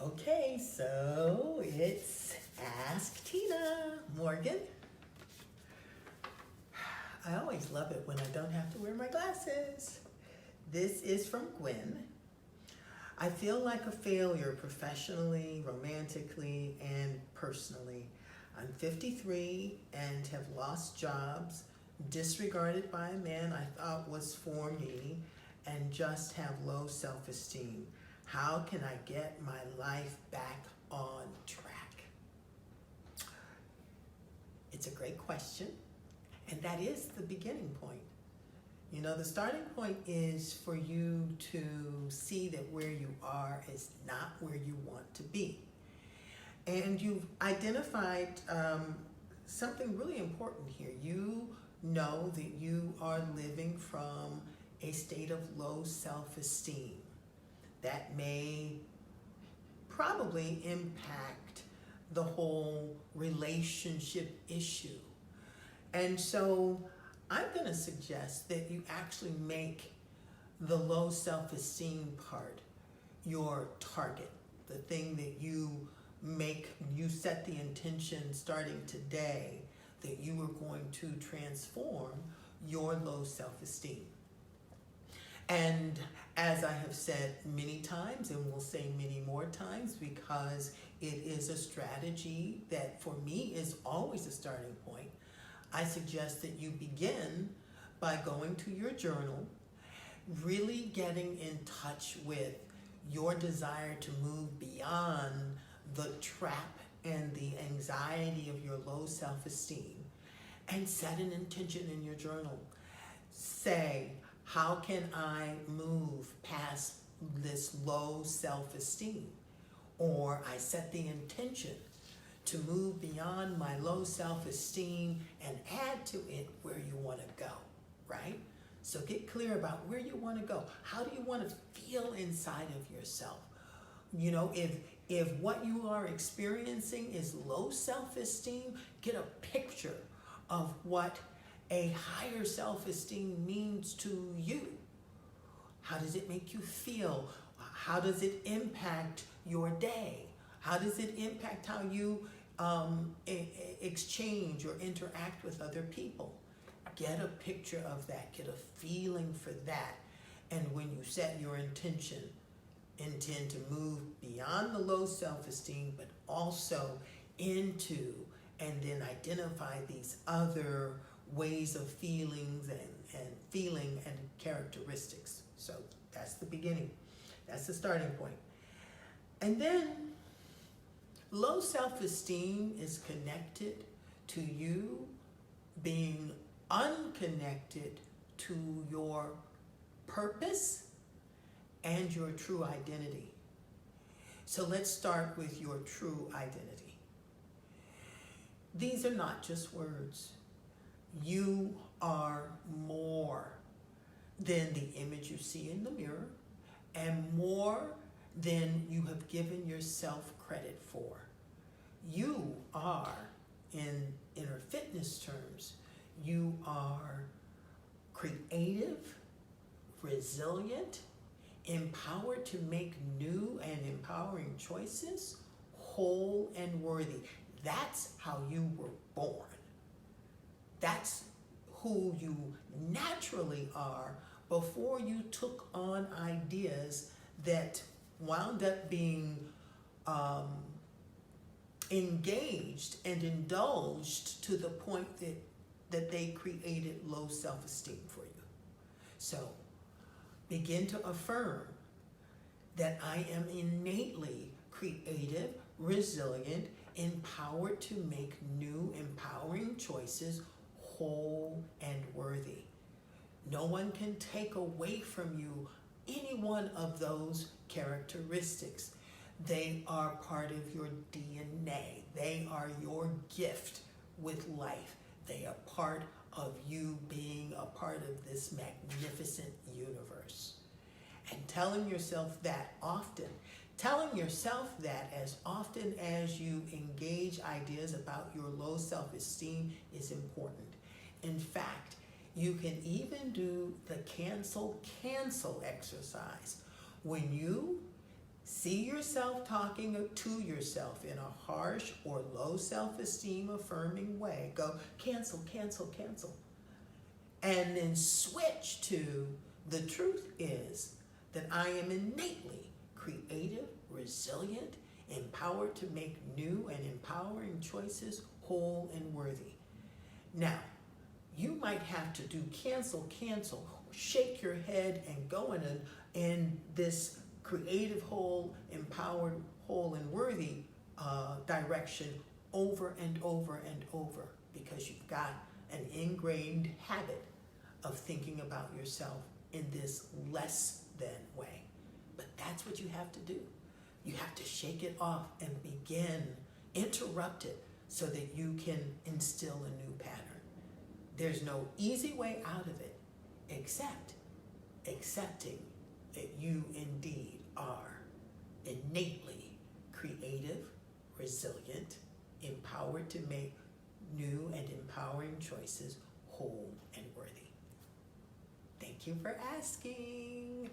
Okay, so it's Ask Tina. Morgan. I always love it when I don't have to wear my glasses. This is from Gwen. I feel like a failure professionally, romantically, and personally. I'm 53 and have lost jobs, disregarded by a man I thought was for me, and just have low self-esteem. How can I get my life back on track? It's a great question, and that is the beginning point. You know, the starting point is for you to see that where you are is not where you want to be. And you've identified something really important here. You know that you are living from a state of low self-esteem. That may probably impact the whole relationship issue. And so I'm going to suggest that you actually make the low self-esteem part your target, the thing that you set the intention starting today that you are going to transform your low self-esteem. And as I have said many times, and will say many more times, because it is a strategy that for me is always a starting point, I suggest that you begin by going to your journal, really getting in touch with your desire to move beyond the trap and the anxiety of your low self-esteem, and set an intention in your journal. Say, how can I move past this low self-esteem? Or I set the intention to move beyond my low self-esteem and add to it where you want to go, right? So get clear about where you want to go. How do you want to feel inside of yourself? You know, if what you are experiencing is low self-esteem, get a picture of what a higher self-esteem means to you. How does it make you feel? How does it impact your day? How does it impact how you exchange or interact with other people? Get a picture of that. Get a feeling for that. And when you set your intention, intend to move beyond the low self-esteem, but also into, and then identify these other ways of feelings and feeling and characteristics. So that's the beginning. That's the starting point. And then low self-esteem is connected to you being unconnected to your purpose and your true identity. So let's start with your true identity. These are not just words. You are more than the image you see in the mirror, and more than you have given yourself credit for. You are, in inner fitness terms, you are creative, resilient, empowered to make new and empowering choices, whole and worthy. That's how you were born. That's who you naturally are before you took on ideas that wound up being engaged and indulged to the point that they created low self-esteem for you. So begin to affirm that I am innately creative, resilient, empowered to make new, empowering choices, whole and worthy. No one can take away from you any one of those characteristics. They are part of your DNA. They are your gift with life. They are part of you being a part of this magnificent universe. And telling yourself that often, telling yourself that as often as you engage ideas about your low self-esteem is important. In fact, you can even do the cancel exercise. When you See yourself talking to yourself in a harsh or low self-esteem affirming way. Go, cancel, cancel, cancel. And then switch to, the truth is that I am innately creative, resilient, empowered to make new and empowering choices, whole and worthy. Now, you might have to do cancel, cancel, shake your head and go in this creative, whole, empowered, whole, and worthy direction over and over and over, because you've got an ingrained habit of thinking about yourself in this less than way. But that's what you have to do. You have to shake it off and begin, interrupt it so that you can instill a new pattern. There's no easy way out of it except accepting that you indeed are innately creative, resilient, empowered to make new and empowering choices, whole and worthy. Thank you for asking.